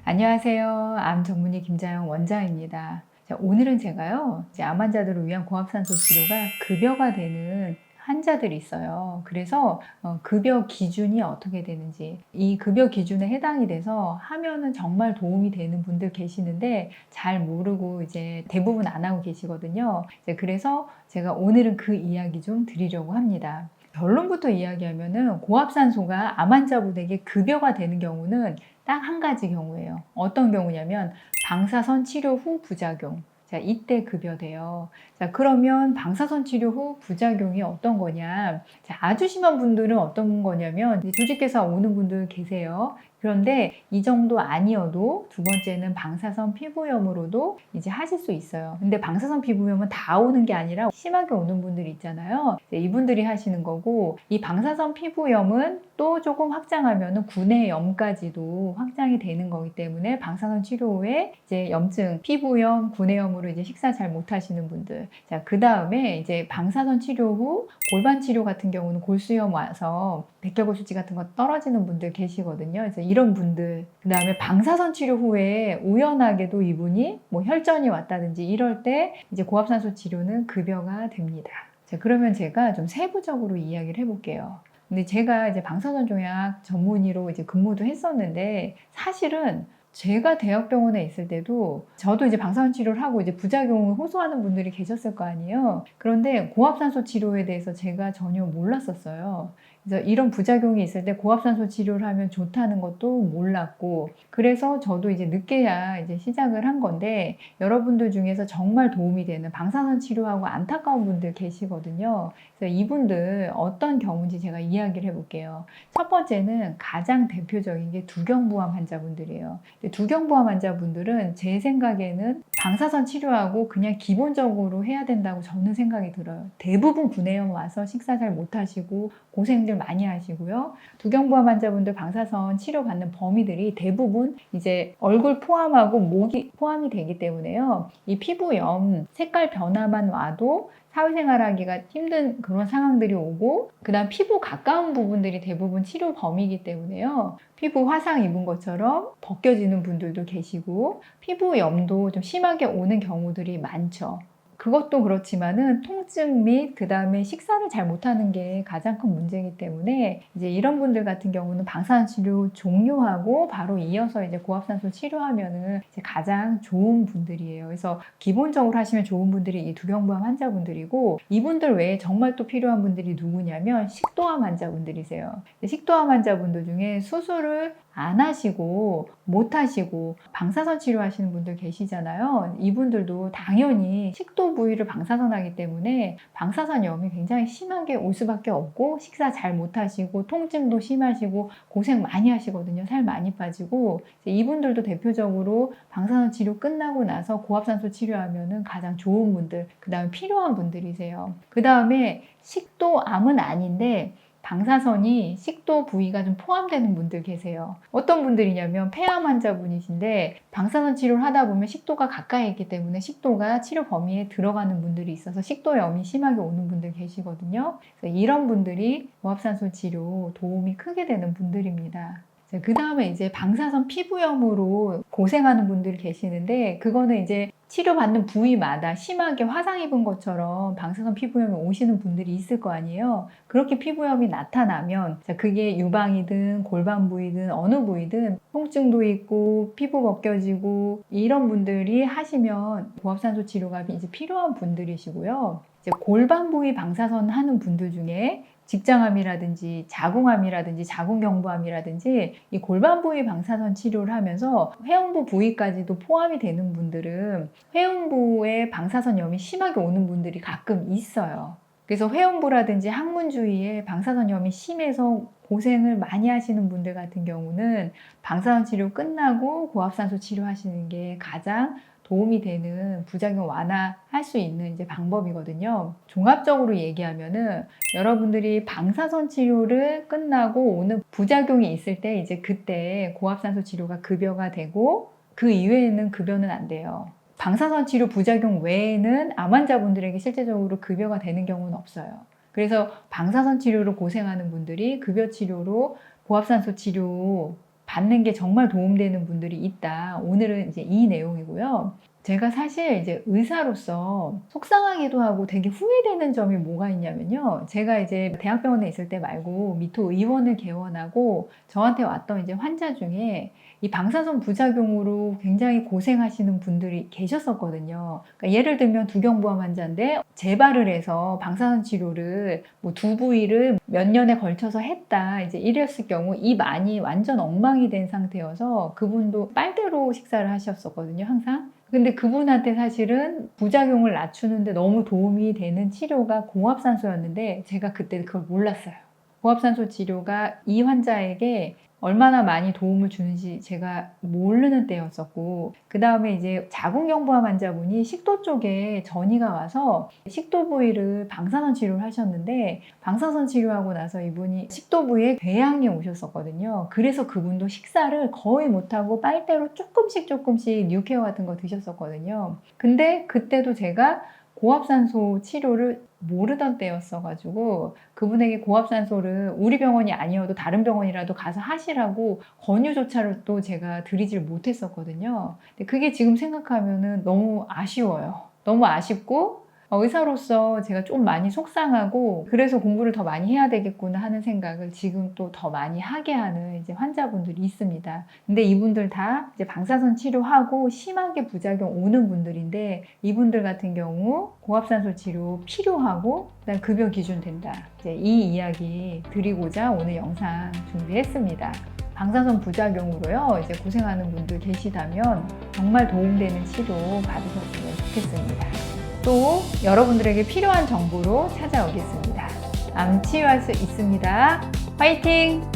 안녕하세요. 암 전문의 김자영 원장입니다. 자, 오늘은 제가요, 이제 암 환자들을 위한 고압산소 치료가 급여가 되는 환자들이 있어요. 그래서 급여 기준이 어떻게 되는지, 이 급여 기준에 해당이 돼서 하면은 정말 도움이 되는 분들 계시는데 잘 모르고 이제 대부분 안 하고 계시거든요. 그래서 제가 오늘은 그 이야기 좀 드리려고 합니다. 결론부터 이야기하면은 고압산소가 암 환자분에게 급여가 되는 경우는 딱 한 가지 경우예요. 어떤 경우냐면 방사선 치료 후 부작용. 자, 이때 급여돼요. 자, 그러면 방사선 치료 후 부작용이 어떤 거냐? 자, 아주 심한 분들은 어떤 거냐면 조직계사 오는 분들 계세요. 그런데 이 정도 아니어도 두 번째는 방사선 피부염으로도 이제 하실 수 있어요. 근데 방사선 피부염은 다 오는 게 아니라 심하게 오는 분들이 있잖아요. 이분들이 하시는 거고, 이 방사선 피부염은 또 조금 확장하면은 구내염까지도 확장이 되는 거기 때문에 방사선 치료 후에 이제 염증, 피부염, 구내염으로 이제 식사 잘 못하시는 분들. 자, 그 다음에 이제 방사선 치료 후 골반 치료 같은 경우는 골수염 와서 백혈골수치 같은 거 떨어지는 분들 계시거든요. 그래서 이런 분들, 그 다음에 방사선 치료 후에 우연하게도 이분이 뭐 혈전이 왔다든지 이럴 때 이제 고압산소 치료는 급여가 됩니다. 자, 그러면 제가 좀 세부적으로 이야기를 해볼게요. 근데 제가 이제 방사선 종약 전문의로 이제 근무도 했었는데 사실은 제가 대학병원에 있을 때도 저도 이제 방사선 치료를 하고 이제 부작용을 호소하는 분들이 계셨을 거 아니에요. 그런데 고압산소 치료에 대해서 제가 전혀 몰랐었어요. 그래서 이런 부작용이 있을 때 고압산소 치료를 하면 좋다는 것도 몰랐고, 그래서 저도 이제 늦게야 이제 시작을 한 건데, 여러분들 중에서 정말 도움이 되는 방사선 치료하고 안타까운 분들 계시거든요. 그래서 이분들 어떤 경우인지 제가 이야기를 해볼게요. 첫 번째는 가장 대표적인 게 두경부암 환자분들이에요. 두경부암 환자분들은 제 생각에는 방사선 치료하고 그냥 기본적으로 해야 된다고 저는 생각이 들어요. 대부분 구내염 와서 식사 잘 못하시고 고생들 많이 하시고요. 두경부암 환자분들 방사선 치료받는 범위들이 대부분 이제 얼굴 포함하고 목이 포함이 되기 때문에요. 이 피부염 색깔 변화만 와도 사회생활하기가 힘든 그런 상황들이 오고, 그 다음 피부 가까운 부분들이 대부분 치료 범위이기 때문에요. 피부 화상 입은 것처럼 벗겨지는 분들도 계시고, 피부염도 좀 심하게 오는 경우들이 많죠. 그것도 그렇지만은 통증 및 그 다음에 식사를 잘 못하는 게 가장 큰 문제이기 때문에 이제 이런 분들 같은 경우는 방사선 치료 종료하고 바로 이어서 이제 고압산소 치료하면은 이제 가장 좋은 분들이에요. 그래서 기본적으로 하시면 좋은 분들이 이 두경부암 환자분들이고, 이분들 외에 정말 또 필요한 분들이 누구냐면 식도암 환자분들이세요. 식도암 환자분들 중에 수술을 안 하시고 못 하시고 방사선 치료하시는 분들 계시잖아요. 이분들도 당연히 식도 부위를 방사선하기 때문에 방사선염이 굉장히 심하게 올 수밖에 없고, 식사 잘 못 하시고 통증도 심하시고 고생 많이 하시거든요. 살 많이 빠지고. 이분들도 대표적으로 방사선 치료 끝나고 나서 고압산소 치료하면은 가장 좋은 분들, 그 다음에 필요한 분들이세요. 그 다음에 식도암은 아닌데 방사선이 식도 부위가 좀 포함되는 분들 계세요. 어떤 분들이냐면 폐암 환자분이신데 방사선 치료를 하다 보면 식도가 가까이 있기 때문에 식도가 치료 범위에 들어가는 분들이 있어서 식도염이 심하게 오는 분들 계시거든요. 그래서 이런 분들이 고압산소 치료 도움이 크게 되는 분들입니다. 그 다음에 이제 방사선 피부염으로 고생하는 분들이 계시는데, 그거는 이제 치료받는 부위마다 심하게 화상 입은 것처럼 방사선 피부염이 오시는 분들이 있을 거 아니에요. 그렇게 피부염이 나타나면 그게 유방이든 골반 부위든 어느 부위든 통증도 있고 피부 벗겨지고 이런 분들이 하시면 고압산소 치료가 이제 필요한 분들이시고요. 이제 골반 부위 방사선 하는 분들 중에 직장암이라든지 자궁암이라든지 자궁경부암이라든지 이 골반 부위 방사선 치료를 하면서 회음부 부위까지도 포함이 되는 분들은 회음부에 방사선염이 심하게 오는 분들이 가끔 있어요. 그래서 회음부라든지 항문 주위에 방사선염이 심해서 고생을 많이 하시는 분들 같은 경우는 방사선 치료 끝나고 고압산소 치료하시는 게 가장 도움이 되는 부작용 완화할 수 있는 이제 방법이거든요. 종합적으로 얘기하면은 여러분들이 방사선 치료를 끝나고 오는 부작용이 있을 때 이제 그때 고압산소 치료가 급여가 되고, 그 이외에는 급여는 안 돼요. 방사선 치료 부작용 외에는 암 환자분들에게 실제적으로 급여가 되는 경우는 없어요. 그래서 방사선 치료로 고생하는 분들이 급여 치료로 고압산소 치료 받는 게 정말 도움되는 분들이 있다. 오늘은 이제 이 내용이고요. 제가 사실 이제 의사로서 속상하기도 하고 되게 후회되는 점이 뭐가 있냐면요. 제가 이제 대학병원에 있을 때 말고 미토 의원을 개원하고 저한테 왔던 이제 환자 중에 이 방사선 부작용으로 굉장히 고생하시는 분들이 계셨었거든요. 그러니까 예를 들면 두경부암 환자인데 재발을 해서 방사선 치료를 뭐 두 부위를 몇 년에 걸쳐서 했다. 이제 이랬을 경우 입 안이 완전 엉망이 된 상태여서 그분도 빨대로 식사를 하셨었거든요, 항상. 근데 그분한테 사실은 부작용을 낮추는데 너무 도움이 되는 치료가 고압산소였는데 제가 그때 그걸 몰랐어요. 고압산소 치료가 이 환자에게 얼마나 많이 도움을 주는지 제가 모르는 때였었고, 그 다음에 이제 자궁경부암 환자분이 식도 쪽에 전이가 와서 식도 부위를 방사선 치료를 하셨는데, 방사선 치료하고 나서 이분이 식도 부위에 궤양이 오셨었거든요. 그래서 그분도 식사를 거의 못하고 빨대로 조금씩 뉴케어 같은 거 드셨었거든요. 근데 그때도 제가 고압산소 치료를 모르던 때였어가지고 그분에게 고압산소를 우리 병원이 아니어도 다른 병원이라도 가서 하시라고 권유조차를 또 제가 드리질 못했었거든요. 근데 그게 지금 생각하면은 너무 아쉬워요. 너무 아쉽고 의사로서 제가 좀 많이 속상하고 그래서 공부를 더 많이 해야 되겠구나 하는 생각을 지금 또 더 많이 하게 하는 이제 환자분들이 있습니다. 근데 이분들 다 이제 방사선 치료하고 심하게 부작용 오는 분들인데 이분들 같은 경우 고압산소 치료 필요하고 그다음 급여 기준 된다. 이제 이 이야기 드리고자 오늘 영상 준비했습니다. 방사선 부작용으로요, 이제 고생하는 분들 계시다면 정말 도움되는 치료 받으셨으면 좋겠습니다. 또 여러분들에게 필요한 정보로 찾아오겠습니다. 암 치유할 수 있습니다. 화이팅!